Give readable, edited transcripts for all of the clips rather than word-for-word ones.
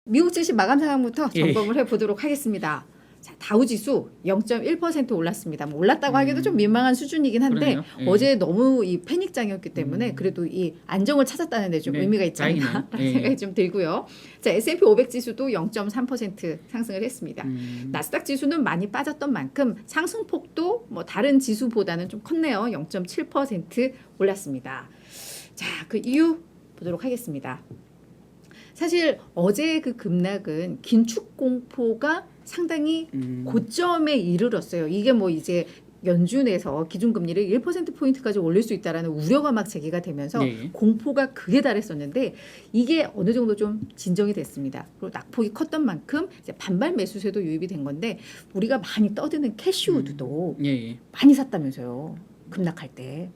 미국 증시 마감 상황부터 예. 점검을 해보도록 하겠습니다. 자, 다우지수 0.1% 올랐습니다. 뭐 올랐다고 하기도 좀 민망한 수준이긴 한데 그러네요. 예. 어제 너무 이 패닉장이었기 때문에 그래도 이 안정을 찾았다는 데 좀 네, 의미가 있지 않나라는 다행이네요. 예. 생각이 좀 들고요. 자, S&P 500 지수도 0.3% 상승을 했습니다. 나스닥 지수는 많이 빠졌던 만큼 상승폭도 뭐 다른 지수보다는 좀 컸네요. 0.7% 올랐습니다. 자, 그 이유 보도록 하겠습니다. 사실 어제 그 급락은 긴축 공포가 상당히 고점에 이르렀어요. 이게 뭐 이제 연준에서 기준금리를 1%포인트까지 올릴 수 있다라는 우려가 막 제기가 되면서 네. 공포가 극에 달했었는데 이게 어느 정도 좀 진정이 됐습니다. 그리고 낙폭이 컸던 만큼 이제 반발 매수세도 유입이 된 건데 우리가 많이 떠드는 캐시우드도 예, 예. 많이 샀다면서요. 급락할 때.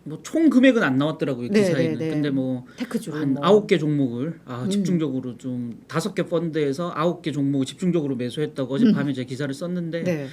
뭐 총 금액은 안 나왔더라고요 네, 기사에는. 네, 네. 근데 뭐 테크주로 한 뭐. 9개 종목을 집중적으로 좀 5개 펀드에서 9개 종목을 집중적으로 매수했다고 어젯밤에 제가 기사를 썼는데 네.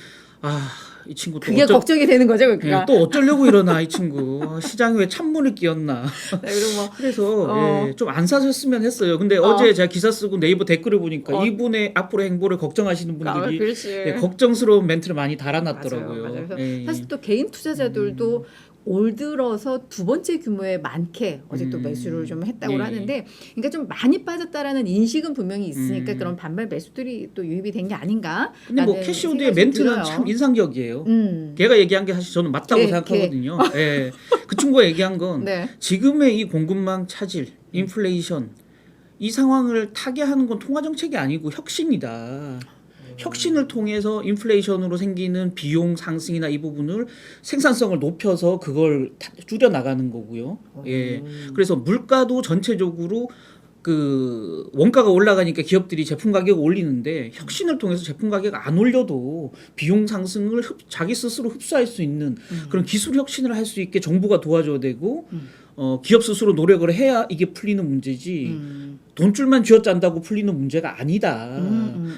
이 친구 또 그게 걱정이 되는 거죠, 예, 그러니까. 또 어쩌려고 이러나 이 친구. 시장에 왜 찬물을 끼얹나. 네, 그리고 뭐 그래서 좀 안 사셨으면 했어요. 근데 어제 제가 기사 쓰고 네이버 댓글을 보니까 이분의 앞으로 행보를 걱정하시는 분들이 그렇지. 걱정스러운 멘트를 많이 달아놨더라고요. 맞아요. 그래서 예. 사실 또 개인 투자자들도 올 들어서 두 번째 규모의 많게 어제 또 매수를 좀 했다고 예. 하는데, 그러니까 좀 많이 빠졌다라는 인식은 분명히 있으니까 그런 반발 매수들이 또 유입이 된 게 아닌가. 근데 뭐 캐시우드의 멘트는 참 인상적이에요. 걔가 얘기한 게 사실 저는 맞다고 생각하거든요. 예. 그 친구가 얘기한 건 네. 지금의 이 공급망 차질, 인플레이션 이 상황을 타개하는 건 통화 정책이 아니고 혁신이다. 혁신을 통해서 인플레이션으로 생기는 비용 상승이나 이 부분을 생산성을 높여서 그걸 줄여 나가는 거고요. 예. 그래서 물가도 전체적으로 그 원가가 올라가니까 기업들이 제품 가격을 올리는데 혁신을 통해서 제품 가격 안 올려도 비용 상승을 자기 스스로 흡수할 수 있는 그런 기술 혁신을 할 수 있게 정부가 도와줘야 되고 기업 스스로 노력을 해야 이게 풀리는 문제지 돈줄만 쥐어짠다고 풀리는 문제가 아니다.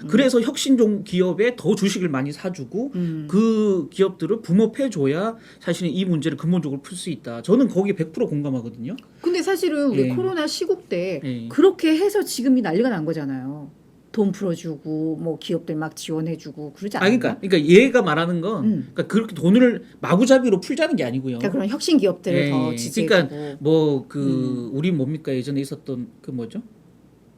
그래서 혁신종 기업에 더 주식을 많이 사주고 그 기업들을 붐업해줘야 사실은 이 문제를 근본적으로 풀 수 있다. 저는 거기에 100% 공감하거든요. 근데 사실은 우리 코로나 시국 때 그렇게 해서 지금이 난리가 난 거잖아요. 돈 풀어주고 뭐 기업들 막 지원해주고 그러지 않아요? 그러니까 얘가 말하는 건 그러니까 그렇게 돈을 마구잡이로 풀자는 게 아니고요. 그러니까 그런 혁신 기업들을 더 지지해주고. 그러니까 뭐 우리 뭡니까 예전에 있었던 그 뭐죠?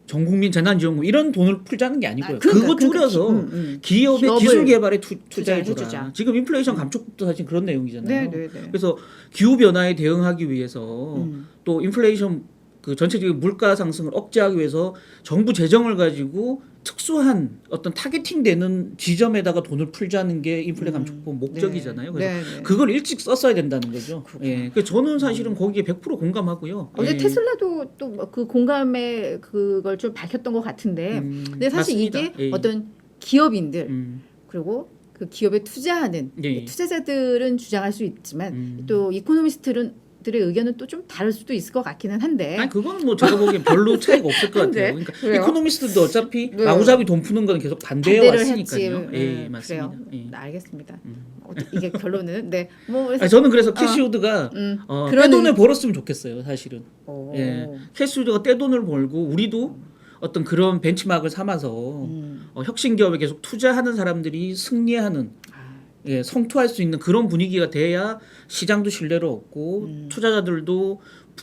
전국민 재난지원금 이런 돈을 풀자는 게 아니고요. 그거 줄여서 기업의 기술 개발에 투자해주라. 지금 인플레이션 감축도 사실 그런 내용이잖아요. 그래서 기후 변화에 대응하기 위해서 또 인플레이션 그 전체적인 물가 상승을 억제하기 위해서 정부 재정을 가지고 특수한 어떤 타겟팅되는 지점에다가 돈을 풀자는 게 인플레 감축법 목적이잖아요. 그래서 그걸 일찍 썼어야 된다는 거죠. 예. 그래서 저는 사실은 거기에 100% 공감하고요. 어제 테슬라도 또 그 공감의 그걸 좀 밝혔던 것 같은데, 근데 사실 맞습니다. 이게 어떤 기업인들 그리고 그 기업에 투자하는 투자자들은 주장할 수 있지만 또 이코노미스트들은 들의 의견은 또 좀 다를 수도 있을 것 같기는 한데. 그건 뭐 제가 보기엔 별로 차이가 없을 것 같아요. 그러니까 이코노미스트도 어차피 마구잡이 돈 푸는 건 계속 반대해 왔으니까요. 예, 맞습니다. 그래요. 알겠습니다. 이게 결론은 뭐 저는 그래서 캐시우드가 떼돈을 벌었으면 좋겠어요, 사실은. 예. 캐시우드가 떼돈을 벌고 우리도 어떤 그런 벤치마크를 삼아서 혁신 기업에 계속 투자하는 사람들이 승리하는 성투할 수 있는 그런 분위기가 돼야 시장도 신뢰를 얻고 투자자들도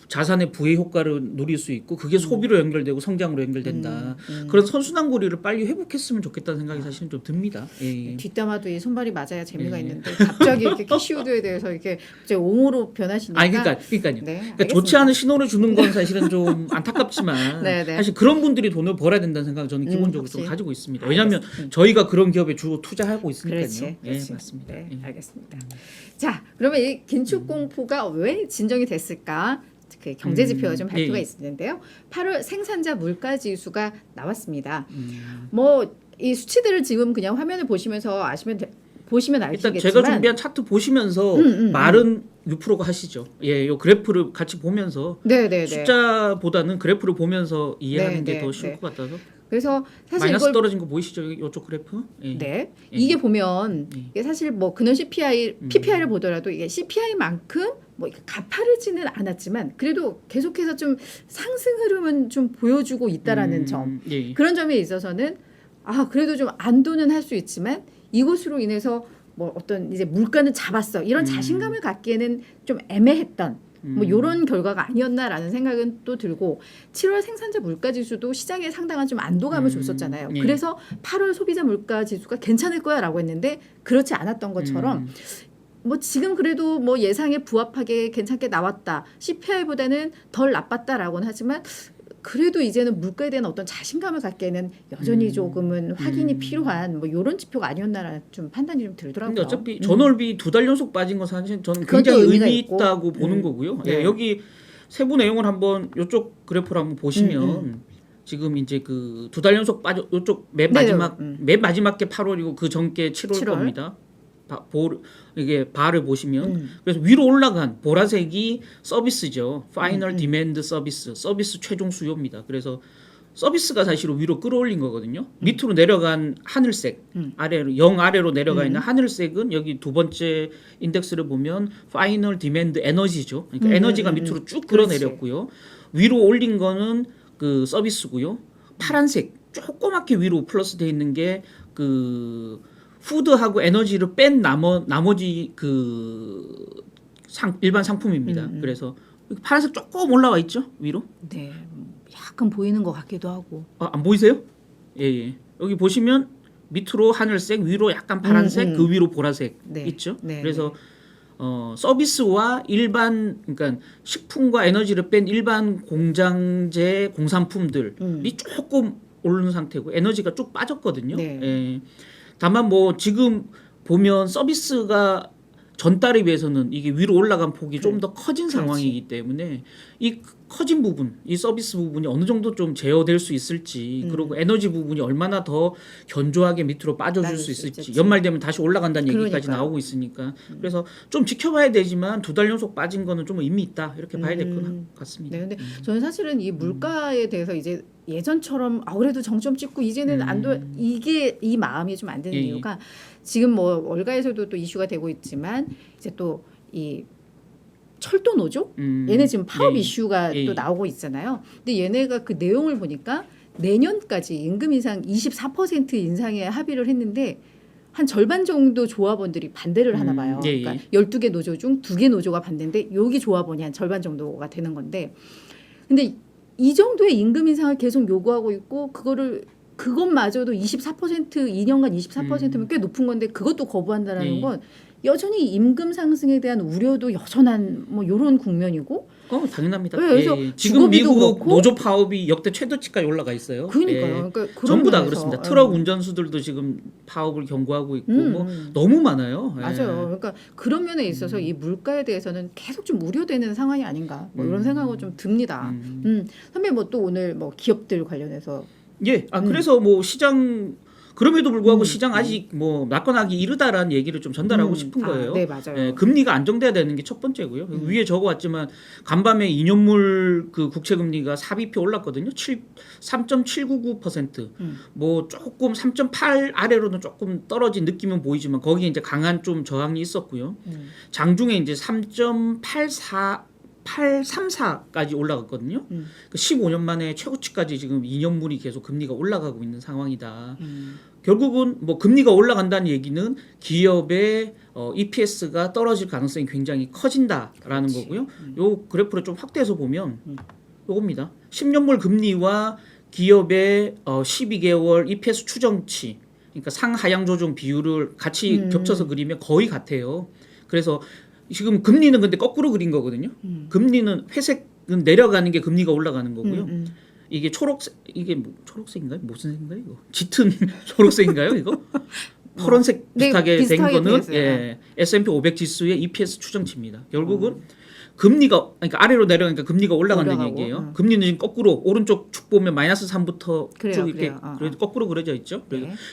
자산의 부의 효과를 누릴 수 있고 그게 소비로 연결되고 성장으로 연결된다. 그런 선순환고리를 빨리 회복했으면 좋겠다는 생각이 사실은 좀 듭니다. 뒷담화도 이 손발이 맞아야 재미가 있는데 갑자기 이렇게 캐시우드에 대해서 이렇게 옹호로 변하시니까. 그러니까 좋지 않은 신호를 주는 건 사실은 좀 안타깝지만 사실 그런 분들이 돈을 벌어야 된다는 생각을 저는 기본적으로 좀 가지고 있습니다. 왜냐하면 저희가 그런 기업에 주로 투자하고 있으니까요. 맞습니다. 알겠습니다. 자, 그러면 이 긴축 공포가 왜 진정이 됐을까? 그 경제 지표가 좀 발표가 있었는데요. 8월 생산자 물가 지수가 나왔습니다. 뭐 이 수치들을 지금 그냥 화면을 보시면서 보시면 아시겠지만 일단 제가 준비한 차트 보시면서 말은 6%가 하시죠. 요 그래프를 같이 보면서 숫자보다는 그래프를 보면서 이해하는 게 더 쉬울 것 같아서. 그래서 사실 마이너스 떨어진 거 보이시죠? 이쪽 그래프? 이게 보면 이게 사실 뭐 근원 CPI, PPI를 보더라도 이게 CPI만큼 뭐 가파르지는 않았지만 그래도 계속해서 좀 상승 흐름은 좀 보여주고 있다라는 점. 예. 그런 점에 있어서는 그래도 좀 안도는 할 수 있지만 이것으로 인해서 뭐 어떤 이제 물가는 잡았어 이런 자신감을 갖기에는 좀 애매했던 뭐 이런 결과가 아니었나라는 생각은 또 들고 7월 생산자 물가 지수도 시장에 상당한 좀 안도감을 줬었잖아요. 예. 그래서 8월 소비자 물가 지수가 괜찮을 거야라고 했는데 그렇지 않았던 것처럼 뭐 지금 그래도 뭐 예상에 부합하게 괜찮게 나왔다. CPI보다는 덜 나빴다라고는 하지만 그래도 이제는 물가에 대한 어떤 자신감을 갖기에는 여전히 조금은 확인이 필요한 뭐 이런 지표가 아니었나라는 좀 판단이 좀 들더라고요. 근데 어차피 전월비 2달 연속 빠진 건 사실 저는 그것도 굉장히 의미가 의미 있고. 있다고 보는 거고요. 네. 예, 여기 세부 내용을 한번 이쪽 그래프를 한번 보시면 지금 이제 그 2달 연속 빠져 이쪽 맨 마지막 맨 마지막 게 8월이고 그 전께 7월 겁니다. 이게 바를 보시면 그래서 위로 올라간 보라색이 서비스죠. 파이널 디맨드 서비스 최종 수요입니다. 그래서 서비스가 사실은 위로 끌어올린 거거든요. 밑으로 내려간 하늘색 아래로 0 아래로 내려가 있는 하늘색은 여기 두 번째 인덱스를 보면 파이널 디맨드 에너지죠. 그러니까 에너지가 밑으로 쭉 끌어내렸고요. 위로 올린 거는 그 서비스고요. 파란색 조그맣게 위로 플러스 돼 있는 게 그 푸드하고 에너지를 뺀 나머지 그 일반 상품입니다. 그래서 파란색 조금 올라와 있죠 위로. 네, 약간 보이는 것 같기도 하고. 안 보이세요? 예. 여기 보시면 밑으로 하늘색, 위로 약간 파란색, 그 위로 보라색 네. 있죠. 네, 그래서 서비스와 일반 그러니까 식품과 에너지를 뺀 일반 공장제 공산품들이 조금 오르는 상태고 에너지가 쭉 빠졌거든요. 네. 예. 다만 뭐 지금 보면 서비스가 전달에 비해서는 이게 위로 올라간 폭이 좀 더 커진 상황이기 때문에 이 커진 부분, 이 서비스 부분이 어느 정도 좀 제어될 수 있을지 그리고 에너지 부분이 얼마나 더 견조하게 밑으로 빠져줄 수 있을지 연말 되면 다시 올라간다는 얘기까지 나오고 있으니까 그래서 좀 지켜봐야 되지만 2달 연속 빠진 거는 좀 의미 있다 이렇게 봐야 될 것 같습니다. 네, 근데 저는 사실은 이 물가에 대해서 이제 예전처럼 그래도 정점 찍고 이제는 이게 이 마음이 좀 안 드는 이유가 지금 뭐 월가에서도 또 이슈가 되고 있지만 이제 또 이 철도 노조 얘네 지금 파업 이슈가 또 나오고 있잖아요. 근데 얘네가 그 내용을 보니까 내년까지 임금 인상 24% 인상에 합의를 했는데 한 절반 정도 조합원들이 반대를 하나 봐요. 그러니까 12개 노조 중 2개 노조가 반대인데 여기 조합원이 한 절반 정도가 되는 건데 근데 이 정도의 임금 인상을 계속 요구하고 있고 그것마저도 24% 2년간 24%면 꽤 높은 건데 그것도 거부한다라는 건 여전히 임금 상승에 대한 우려도 여전한 뭐 이런 국면이고. 당연합니다. 네, 그래서 지금 미국 노조 파업이 역대 최저치까지 올라가 있어요. 그러니까요. 그러니까 전부 다 그렇습니다. 트럭 운전수들도 지금 파업을 경고하고 있고 뭐 너무 많아요. 맞아요. 그러니까 그런 면에 있어서 이 물가에 대해서는 계속 좀 우려되는 상황이 아닌가 뭐 이런 생각은 좀 듭니다. 선배 뭐 또 오늘 뭐 기업들 관련해서 그래서 뭐 시장 그럼에도 불구하고 시장 아직 뭐 낙관하기 이르다라는 얘기를 좀 전달하고 싶은 거예요. 네, 맞아요. 금리가 안정돼야 되는 게 첫 번째고요. 위에 적어왔지만 간밤에 2년물 그 국채 금리가 4bp 올랐거든요. 3.799%. 뭐 조금 3.8 아래로는 조금 떨어진 느낌은 보이지만 거기에 이제 강한 좀 저항이 있었고요. 장중에 이제 834까지 올라갔거든요. 그 15년 만에 최고치까지 지금 2년물이 계속 금리가 올라가고 있는 상황이다. 결국은 뭐 금리가 올라간다는 얘기는 기업의 EPS가 떨어질 가능성이 굉장히 커진다라는 거고요. 요 그래프를 좀 확대해서 보면 요겁니다. 10년물 금리와 기업의 12개월 EPS 추정치, 그러니까 상하향 조정 비율을 같이 겹쳐서 그리면 거의 같아요. 그래서 지금 금리는 근데 거꾸로 그린 거거든요. 금리는 회색은 내려가는 게 금리가 올라가는 거고요. 이게 이게 뭐 초록색인가요? 무슨 색인가요? 이거 짙은 초록색인가요? 이거 파란색 비슷하게 된 거는 S&P 500 지수의 EPS 추정치입니다. 결국은 금리가 그러니까 아래로 내려가니까 금리가 올라간다는 얘기예요. 금리는 지금 거꾸로 오른쪽 축 보면 마이너스 3부터 쭉 이렇게 거꾸로 그려져 있죠.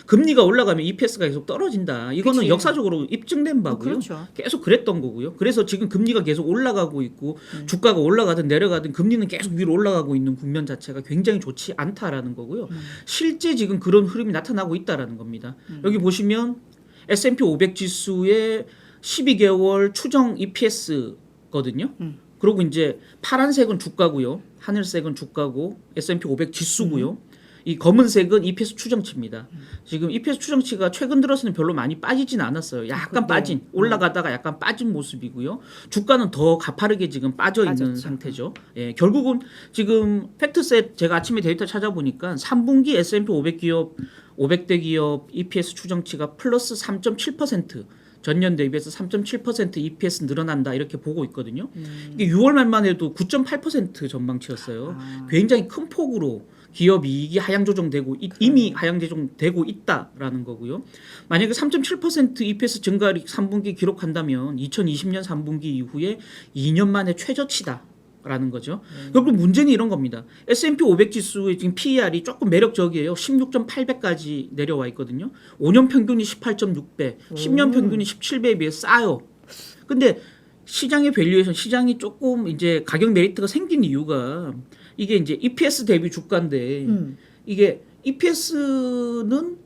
금리가 올라가면 EPS가 계속 떨어진다. 이거는 역사적으로 입증된 바고요. 계속 그랬던 거고요. 그래서 지금 금리가 계속 올라가고 있고 주가가 올라가든 내려가든 금리는 계속 위로 올라가고 있는 국면 자체가 굉장히 좋지 않다라는 거고요. 실제 지금 그런 흐름이 나타나고 있다라는 겁니다. 여기 보시면 S&P 500 지수의 12개월 추정 EPS 거든요. 그리고 이제 파란색은 주가고요. 하늘색은 주가고 S&P 500 지수고요. 이 검은색은 EPS 추정치입니다. 지금 EPS 추정치가 최근 들어서는 별로 많이 빠지진 않았어요. 약간 빠진, 올라가다가 약간 빠진 모습이고요. 주가는 더 가파르게 지금 빠져 있는 빠졌죠. 상태죠. 예, 결국은 지금 팩트셋 제가 아침에 데이터 찾아보니까 3분기 S&P 500 기업 500대 기업 EPS 추정치가 플러스 3.7%. 전년 대비해서 3.7% EPS 늘어난다 이렇게 보고 있거든요. 이게 6월 말만 해도 9.8% 전망치였어요. 굉장히 큰 폭으로 기업 이익이 하향 조정되고 이미 하향 조정되고 있다라는 거고요. 만약에 3.7% EPS 증가율이 3분기 기록한다면 2020년 3분기 이후에 2년 만에 최저치다. 라는 거죠. 결국 문제는 이런 겁니다. S&P 500 지수의 지금 PER이 조금 매력적이에요. 16.8배까지 내려와 있거든요. 5년 평균이 18.6배, 10년 평균이 17배에 비해 싸요. 근데 시장의 밸류에이션, 시장이 조금 이제 가격 메리트가 생긴 이유가 이게 이제 EPS 대비 주가인데 이게 EPS는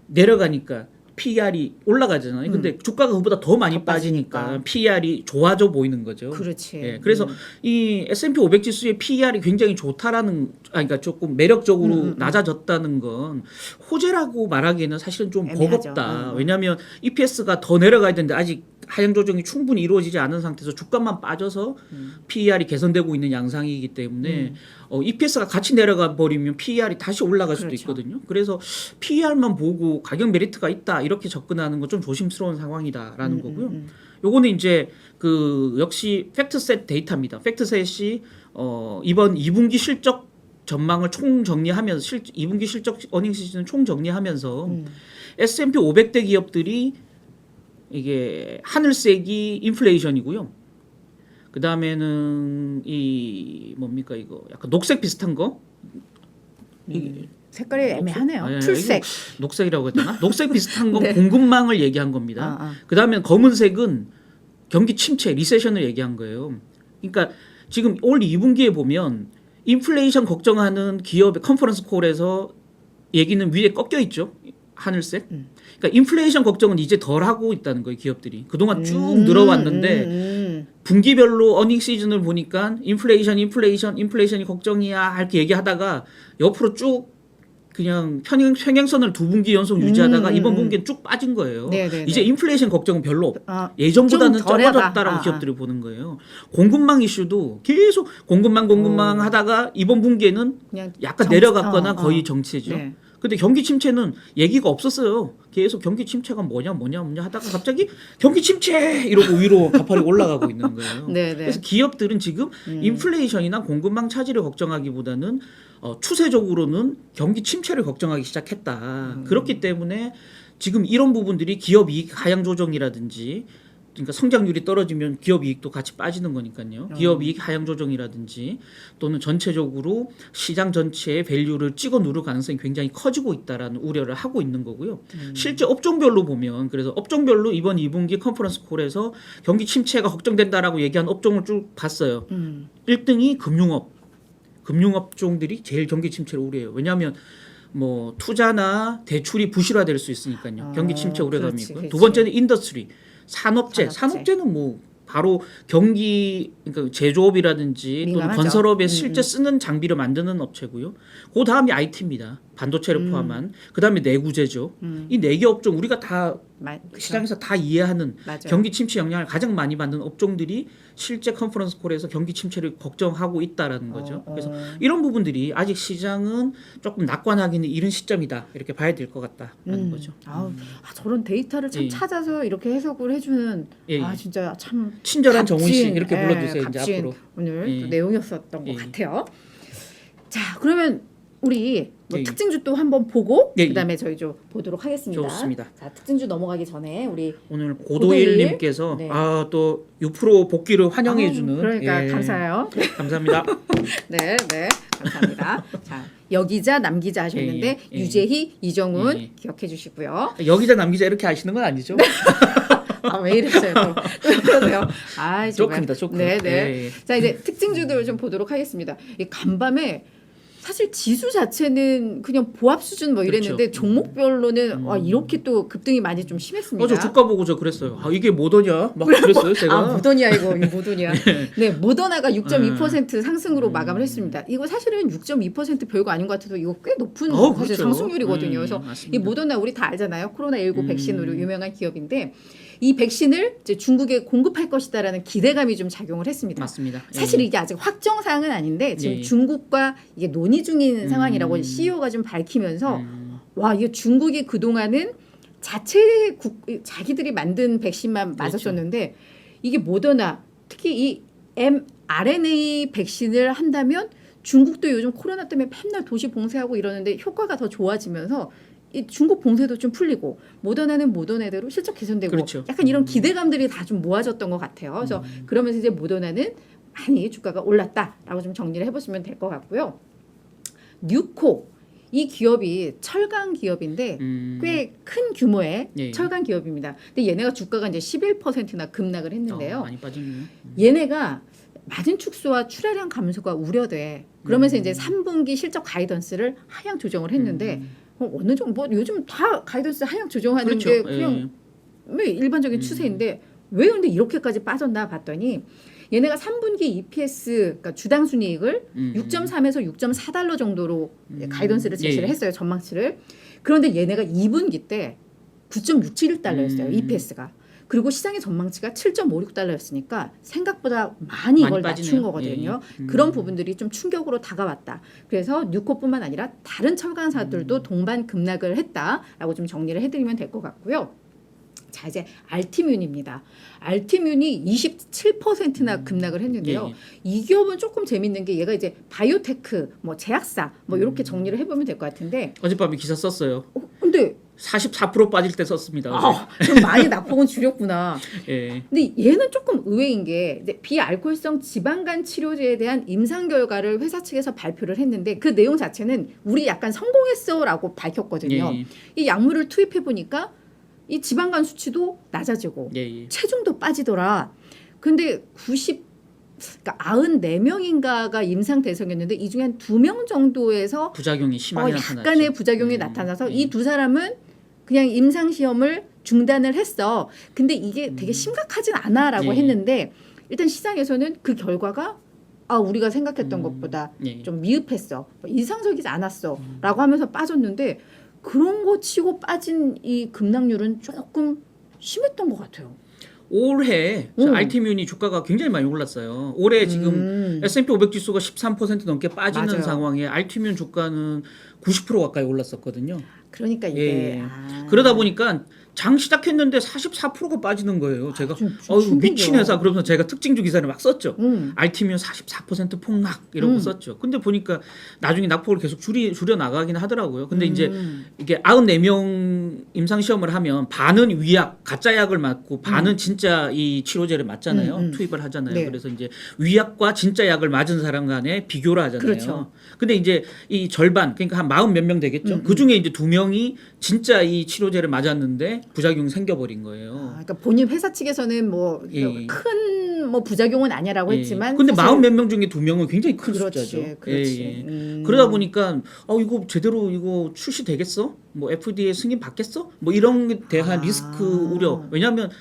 내려가니까 PER이 올라가잖아요. 근데 주가가 그보다 더 많이 빠지니까 PER이 좋아져 보이는 거죠. 그렇지. 예, 그래서 이 S&P 500 지수의 PER이 굉장히 좋다라는, 그러니까 조금 매력적으로 낮아졌다는 건 호재라고 말하기에는 사실은 좀 애매하죠. 버겁다. 왜냐하면 EPS가 더 내려가야 되는데 아직 하향 조정이 충분히 이루어지지 않은 상태에서 주가만 빠져서 PER이 개선되고 있는 양상이기 때문에 EPS가 같이 내려가 버리면 PER이 다시 올라갈 수도 그렇죠. 있거든요. 그래서 PER만 보고 가격 메리트가 있다 이렇게 접근하는 건 좀 조심스러운 상황이다라는 거고요. 요거는 이제 그 역시 팩트셋 데이터입니다. 팩트셋이 이번 2분기 실적 전망을 총 정리하면서 2분기 실적 어닝 시즌 총 정리하면서 S&P 500대 기업들이 이게 하늘색이 인플레이션이고요. 그 다음에는 이 뭡니까 이거 약간 녹색 비슷한 거. 색깔이 애매하네요. 아니, 풀색. 녹색이라고 해야 되나? 녹색 비슷한 건 네. 공급망을 얘기한 겁니다. 그 다음에 검은색은 경기 침체, 리세션을 얘기한 거예요. 그러니까 지금 올 2분기에 보면 인플레이션 걱정하는 기업의 컨퍼런스 콜에서 얘기는 위에 꺾여 있죠. 하늘색. 그러니까 인플레이션 걱정은 이제 덜 하고 있다는 거예요, 기업들이. 그동안 쭉 늘어왔는데 분기별로 어닝 시즌을 보니까 인플레이션이 걱정이야 이렇게 얘기하다가 옆으로 쭉 그냥 평행선을 두 분기 연속 유지하다가 이번 분기는 쭉 빠진 거예요. 네네네. 이제 인플레이션 걱정은 별로 아, 예전보다는 좀 덜해봐. 적어졌다라고 기업들이 보는 거예요. 공급망 이슈도 계속 공급망 하다가 이번 분기에는 그냥 약간 내려갔거나 거의 어. 정체죠. 네. 근데 경기 침체는 얘기가 없었어요. 계속 경기 침체가 뭐냐 하다가 갑자기 경기 침체 이러고 위로 가파르게 올라가고 있는 거예요. 네네. 그래서 기업들은 지금 인플레이션이나 공급망 차질을 걱정하기보다는 추세적으로는 경기 침체를 걱정하기 시작했다. 그렇기 때문에 지금 이런 부분들이 기업 이익 하향 조정이라든지 그러니까 성장률이 떨어지면 기업 이익도 같이 빠지는 거니까요. 기업 이익 하향 조정이라든지 또는 전체적으로 시장 전체의 밸류를 찍어 누를 가능성이 굉장히 커지고 있다라는 우려를 하고 있는 거고요. 실제 업종별로 보면 그래서 업종별로 이번 2분기 컨퍼런스 콜에서 경기 침체가 걱정된다라고 얘기한 업종을 쭉 봤어요. 1등이 금융업종들이 제일 경기 침체를 우려해요. 왜냐하면 뭐 투자나 대출이 부실화될 수 있으니까요. 경기 침체 우려감이 그렇지, 있고요. 그렇지. 두 번째는 인더스트리. 산업재는 뭐 바로 경기 그러니까 제조업이라든지 또는 민감하죠. 건설업에 실제 쓰는 장비를 만드는 업체고요. 그 다음이 IT입니다. 반도체를 포함한. 그 다음에 내구재죠. 이 네 개 업종 우리가 다 시장에서 다 이해하는 맞아요. 경기 침체 영향을 가장 많이 받는 업종들이 실제 컨퍼런스 콜에서 경기 침체를 걱정하고 있다라는 거죠. 그래서 이런 부분들이 아직 시장은 조금 낙관하기는 이른 시점이다 이렇게 봐야 될 것 같다라는 거죠. 저런 데이터를 참 예. 찾아서 이렇게 해석을 해주는 예. 진짜 참 친절한 정훈 씨 값진, 이렇게 불러주세요. 이제 값진 앞으로. 오늘 예. 또 내용이었었던 예. 것 같아요. 자, 그러면 우리 뭐 예. 특징주 또 한번 보고 예. 그다음에 저희 좀 보도록 하겠습니다. 좋습니다. 자, 특징주 넘어가기 전에 우리 오늘 고도일. 고도일님께서 네. 또 6% 복귀를 환영해주는 그러니까 감사해요. 감사합니다. 네, 감사합니다. 자, 여기자 남기자 하셨는데 예, 예. 유재희, 이정훈 예. 기억해 주시고요. 여기자 남기자 이렇게 하시는 건 아니죠? 왜 이랬어요? 또 그러세요. 정말. 조금입니다. 조금. 네. 예. 자, 이제 특징주들 좀 보도록 하겠습니다. 이 간밤에 사실 지수 자체는 그냥 보합 수준 뭐 이랬는데 그렇죠. 종목별로는 와, 이렇게 또 급등이 많이 좀 심했습니다. 저 주가 보고 저 그랬어요. 아 이게 뭐더냐 막 그랬어요 제가. 아 모더냐 이거 모더냐. 네 모더나가 6.2% 상승으로 마감을 했습니다. 이거 사실은 6.2% 별거 아닌 것 같아도 이거 꽤 높은 사실 그렇죠. 상승률이거든요. 그래서 맞습니다. 이 모더나 우리 다 알잖아요. 코로나19 백신으로 유명한 기업인데 이 백신을 이제 중국에 공급할 것이다라는 기대감이 좀 작용을 했습니다. 맞습니다. 사실 이게 아직 확정 사항은 아닌데 지금 예. 중국과 이게 논의 중인 상황이라고 CEO가 좀 밝히면서 와 이게 중국이 그 동안은 자기들이 만든 백신만 그렇죠. 맞았었는데 이게 모더나 특히 이 mRNA 백신을 한다면 중국도 요즘 코로나 때문에 맨날 도시 봉쇄하고 이러는데 효과가 더 좋아지면서 이 중국 봉쇄도 좀 풀리고 모더나는 모더나대로 실적 개선되고 그렇죠. 약간 이런 기대감들이 다 좀 모아졌던 것 같아요. 그래서 그러면서 이제 모더나는 많이 주가가 올랐다라고 좀 정리를 해보시면 될 것 같고요. 뉴코 이 기업이 철강 기업인데 꽤 큰 규모의 예. 철강 기업입니다. 근데 얘네가 주가가 이제 11%나 급락을 했는데요. 많이 빠졌네요. 얘네가 마진 축소와 출하량 감소가 우려돼. 그러면서 이제 3분기 실적 가이던스를 하향 조정을 했는데 어느 정도 뭐 요즘 다 가이던스 하향 조정하는 그렇죠. 게 그냥 일반적인 추세인데 왜 근데 이렇게까지 빠졌나 봤더니 얘네가 3분기 EPS 그러니까 주당 순이익을 6.3에서 6.4달러 정도로 가이던스를 제시를 예. 했어요. 전망치를. 그런데 얘네가 2분기 때 9.671달러였어요. EPS가. 그리고 시장의 전망치가 7.56달러였으니까 생각보다 많이 이걸 낮춘 빠지네요. 거거든요. 예. 그런 부분들이 좀 충격으로 다가왔다. 그래서 뉴코뿐만 아니라 다른 철강사들도 동반 급락을 했다라고 좀 정리를 해드리면 될 것 같고요. 자 이제 알티뮴입니다. 알티뮴이 27%나 급락을 했는데요. 예. 이 기업은 조금 재밌는 게 얘가 이제 바이오테크, 뭐 제약사, 뭐 이렇게 정리를 해보면 될 것 같은데. 어젯밤에 기사 썼어요. 근데 44% 빠질 때 썼습니다. 어제. 좀 많이 낙폭은 줄였구나. 예. 근데 얘는 조금 의외인 게 이제 비알코올성 지방간 치료제에 대한 임상 결과를 회사 측에서 발표를 했는데 그 내용 자체는 우리 약간 성공했어라고 밝혔거든요. 예. 이 약물을 투입해 보니까 이 지방간 수치도 낮아지고 예. 체중도 빠지더라. 근데 94 94명인가가 임상 대상이었는데 이 중에 한 2명 정도에서 부작용이 심하게 나타났죠. 약간의 부작용이 나타나서 이 두 사람은 그냥 임상 시험을 중단을 했어. 근데 이게 되게 심각하진 않아라고 예. 했는데 일단 시장에서는 그 결과가 우리가 생각했던 것보다 예. 좀 미흡했어. 이상적이지 않았어라고 하면서 빠졌는데 그런 거 치고 빠진 이 급락률은 조금 심했던 것 같아요. 올해 알티뮴이 주가가 굉장히 많이 올랐어요. 올해 지금 S&P 500 지수가 13% 넘게 빠지는 맞아요. 상황에 알티뮴 주가는 90% 가까이 올랐었거든요. 그러니까 이게 예. 그러다 보니까 장 시작했는데 44%가 빠지는 거예요. 제가 좀 어이구 미친 충격이야. 회사 그러면서 제가 특징주 기사를 막 썼죠. 음. 알티뮴 44% 폭락 이러고 썼죠. 근데 보니까 나중에 낙폭을 계속 줄여 나가긴 하더라고요. 근데 이제 이게 94명 임상 시험을 하면 반은 위약 가짜 약을 맞고 반은 진짜 이 치료제를 맞잖아요. 투입을 하잖아요. 네. 그래서 이제 위약과 진짜 약을 맞은 사람 간에 비교를 하잖아요. 그렇죠. 근데 이제 이 절반 그러니까 한 40 몇 명 되겠죠. 그 중에 이제 2명이 진짜 이 치료제를 맞았는데 부작용이 생겨버린 거예요. 그러니까 본인 회사 측에서는 뭐 예. 큰 뭐 부작용은 아니라고 예. 했지만 근데 사실 40 몇 명 중에 2명은 굉장히 큰 그렇지, 숫자죠. 그렇지. 예, 예. 그러다 보니까 이거 제대로 이거 출시되겠어? 뭐 FDA 승인 받겠어? 뭐 이런 게 대한 리스크 우려. 왜냐하면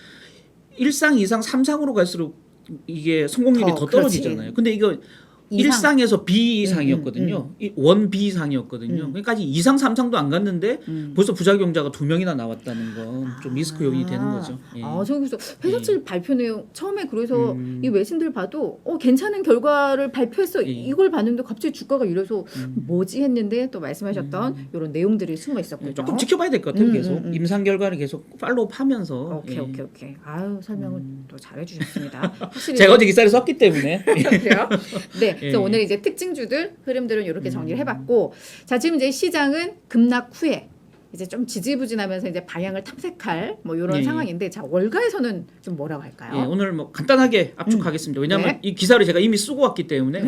1상, 2상, 3상으로 갈수록 이게 성공률이 더 떨어지잖아요. 그렇지. 근데 이거 이상. 1상에서 B상이었거든요. 원 B상이었거든요. 그러니까 아직 2상, 3상도 안 갔는데 벌써 부작용자가 2명이나 나왔다는 건 좀 리스크 요인이 되는 거죠. 예. 그래서 회사 측 발표 내용 처음에 그래서 이 외신들 봐도 괜찮은 결과를 발표했어. 예. 이걸 봤는데 갑자기 주가가 이래서 뭐지 했는데 또 말씀하셨던 이런 내용들이 숨어 있었군요. 조금 지켜봐야 될 것 같아요. 계속 임상 결과를 계속 팔로우하면서. 오케이. 설명을 또 잘해주셨습니다. 확실히 제가 어제 기사를 썼기 때문에. 그래요? 네. 그래서 예. 오늘 이제 특징주들 흐름들은 이렇게 정리를 해봤고, 자 지금 이제 시장은 급락 후에 이제 좀 지지부진하면서 이제 방향을 탐색할 뭐 이런 예. 상황인데, 자 월가에서는 좀 뭐라고 할까요? 예, 오늘 뭐 간단하게 압축하겠습니다. 왜냐하면 네. 이 기사를 제가 이미 쓰고 왔기 때문에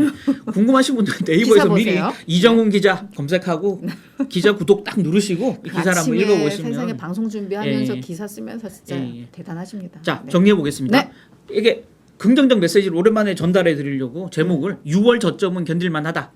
궁금하신 분들은 네이버에서 기사 미리 보세요. 이정훈 기자 검색하고 기자 구독 딱 누르시고 이 기사를 한번 아침에 읽어보시면 세상에 방송 준비하면서 예. 기사 쓰면서 진짜 예. 대단하십니다. 자 네. 정리해 보겠습니다. 네. 이게 긍정적 메시지를 오랜만에 전달해 드리려고 제목을 6월 저점은 견딜만하다.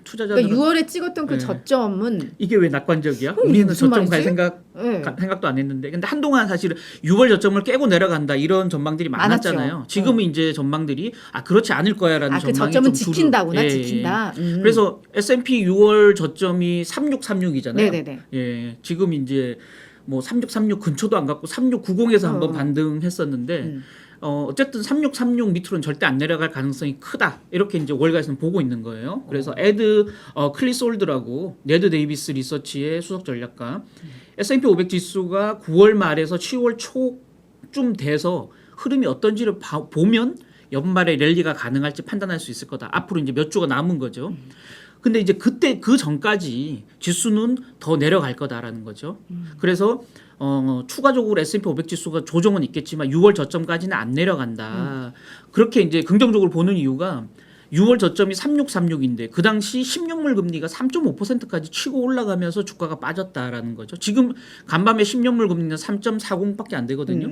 투자자들은 그러니까 6월에 찍었던 그 네. 저점은 이게 왜 낙관적이야? 이게 우리는 무슨 저점 갈 말이지? 생각 네. 생각도 안 했는데 근데 한동안 사실은 6월 저점을 깨고 내려간다 이런 전망들이 많았잖아요. 많았죠. 지금은 이제 전망들이 그렇지 않을 거야라는 그 전망이 저점은 좀 지킨다구나. 예, 지킨다. 그래서 S&P 6월 저점이 3636이잖아요. 네네네. 예, 지금 이제 뭐 3636 근처도 안 갔고 3690에서 한번 반등했었는데 어쨌든 3636 밑으로는 절대 안 내려갈 가능성이 크다. 이렇게 이제 월가에서는 보고 있는 거예요. 그래서 에드 클리솔드라고 네드 데이비스 리서치의 수석 전략가 S&P 500 지수가 9월 말에서 10월 초쯤 돼서 흐름이 어떤지를 보면 연말에 랠리가 가능할지 판단할 수 있을 거다. 앞으로 이제 몇 주가 남은 거죠. 근데 이제 그때 그 전까지 지수는 더 내려갈 거다라는 거죠. 그래서 추가적으로 S&P 500 지수가 조정은 있겠지만 6월 저점까지는 안 내려간다. 그렇게 이제 긍정적으로 보는 이유가 6월 저점이 3636인데 그 당시 10년물 금리가 3.5%까지 치고 올라가면서 주가가 빠졌다라는 거죠. 지금 간밤에 10년물 금리는 3.40밖에 안 되거든요.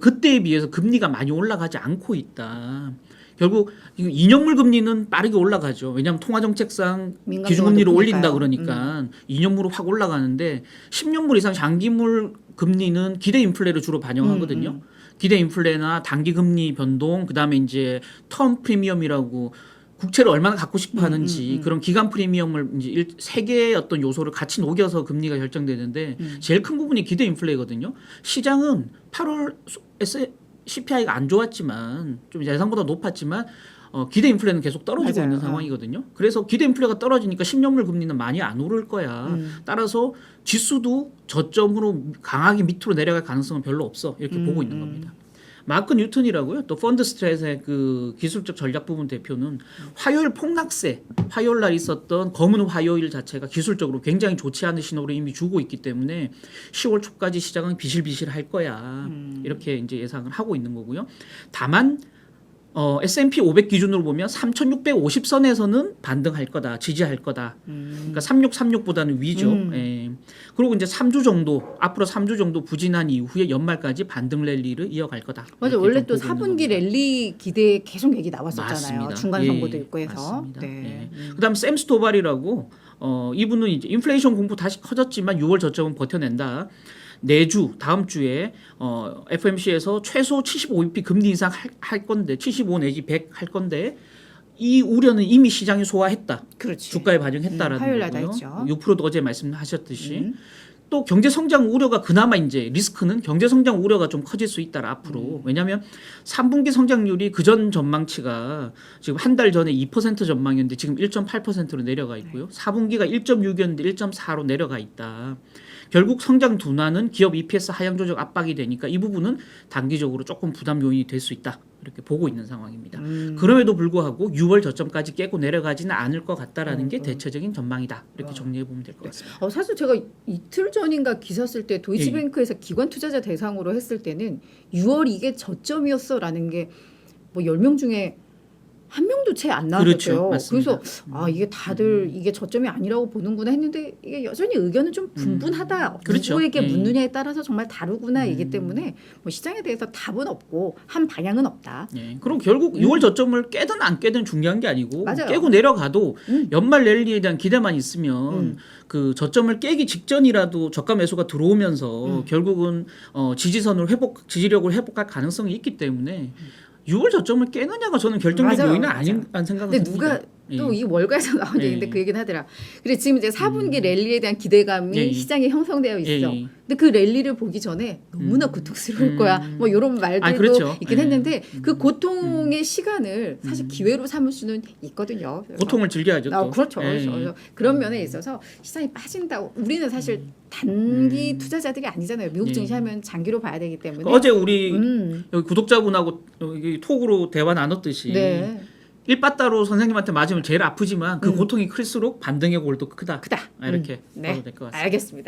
그때에 비해서 금리가 많이 올라가지 않고 있다. 결국 2년물 금리는 빠르게 올라가죠. 왜냐하면 통화정책상 기준금리를 올린다 그러니까 2년물은 확 올라가는데 10년물 이상 장기물 금리는 기대 인플레를 주로 반영하거든요. 기대 인플레나 단기 금리 변동, 그다음에 이제 텀 프리미엄이라고 국채를 얼마나 갖고 싶어 하는지 그런 기간 프리미엄을 이제 세 개의 어떤 요소를 같이 녹여서 금리가 결정되는데 제일 큰 부분이 기대 인플레거든요. 시장은 8월 CPI가 안 좋았지만 좀 예상보다 높았지만 기대 인플레는 계속 떨어지고 맞아요. 있는 상황이거든요. 그래서 기대 인플레가 떨어지니까 10년물 금리는 많이 안 오를 거야. 따라서 지수도 저점으로 강하게 밑으로 내려갈 가능성은 별로 없어. 이렇게 보고 있는 겁니다. 마크 뉴턴이라고요. 또 펀드 스트레스의 그 기술적 전략 부분 대표는 화요일 폭락세, 화요일 날 있었던 검은 화요일 자체가 기술적으로 굉장히 좋지 않은 신호를 이미 주고 있기 때문에 10월 초까지 시장은 비실비실할 거야. 이렇게 이제 예상을 하고 있는 거고요. 다만 S&P 500 기준으로 보면 3,650선에서는 반등할 거다, 지지할 거다. 그러니까 3636보다는 위죠. 예. 그리고 이제 3주 정도, 앞으로 3주 정도 부진한 이후에 연말까지 반등 랠리를 이어갈 거다. 맞아. 원래 또 4분기 랠리 기대 계속 얘기 나왔었잖아요. 맞습니다. 중간 선고도 있고 해서. 맞습니다. 네. 그다음 샘 스토발이라고 이분은 이제 인플레이션 공부 다시 커졌지만 6월 저점은 버텨낸다. 내주 다음 주에 FMC에서 최소 75bp 금리 인상 할 건데 75 내지 100 할 건데 이 우려는 이미 시장이 소화했다. 그렇지. 주가에 반영했다라는 화요일 날다 거고요. 했죠. 6%도 어제 말씀하셨듯이 또 경제 성장 우려가 그나마 이제 리스크는 경제 성장 우려가 좀 커질 수 있다 앞으로. 왜냐하면 3분기 성장률이 그전 전망치가 지금 한 달 전에 2% 전망이었는데 지금 1.8%로 내려가 있고요. 4분기가 1.6이었는데 1.4로 내려가 있다. 결국 성장 둔화는 기업 EPS 하향 조정 압박이 되니까 이 부분은 단기적으로 조금 부담 요인이 될 수 있다. 이렇게 보고 있는 상황입니다. 그럼에도 불구하고 6월 저점까지 깨고 내려가지는 않을 것 같다라는 게 대체적인 전망이다. 이렇게 정리해 보면 될 것 같습니다. 사실 제가 이틀 전인가 기사 쓸 때 도이치뱅크에서 기관 투자자 대상으로 했을 때는 6월 이게 저점이었어라는 게 뭐 10명 중에 한 명도 채 안 나왔어요. 그렇죠. 그래서 이게 다들 이게 저점이 아니라고 보는구나 했는데 이게 여전히 의견은 좀 분분하다. 그렇죠. 누구에게 예. 묻느냐에 따라서 정말 다르구나이기 때문에 뭐 시장에 대해서 답은 없고 한 방향은 없다. 예. 그럼 결국 6월 저점을 깨든 안 깨든 중요한 게 아니고 맞아요. 깨고 내려가도 연말 랠리에 대한 기대만 있으면 그 저점을 깨기 직전이라도 저가 매수가 들어오면서 결국은 지지력을 회복할 가능성이 있기 때문에 6월 저점을 깨느냐가 저는 결정적 맞아요. 요인은 맞아요. 아닌라는 생각은 근데 듭니다. 누가 또 이 월가에서 나온 예. 얘기인데 그 얘기는 하더라. 그래 지금 이제 4분기 랠리에 대한 기대감이 예. 시장에 형성되어 있어. 예. 근데 그 랠리를 보기 전에 너무나 고통스러울 거야. 뭐 이런 말들도 그렇죠. 있긴 예. 했는데 그 고통의 시간을 사실 기회로 삼을 수는 있거든요. 그래서 고통을 즐겨야죠. 또. 그렇죠. 예. 그래서 그런 면에 있어서 시장이 빠진다고 우리는 사실 단기 투자자들이 아니잖아요. 미국 증시 하면 장기로 봐야 되기 때문에. 어제 우리 여기 구독자분하고 여기 톡으로 대화 나눴듯이 네. 일바따로 선생님한테 맞으면 제일 아프지만 그 고통이 클수록 반등의 골도 크다. 크다. 이렇게 네. 봐도 될 것 같습니다. 알겠습니다.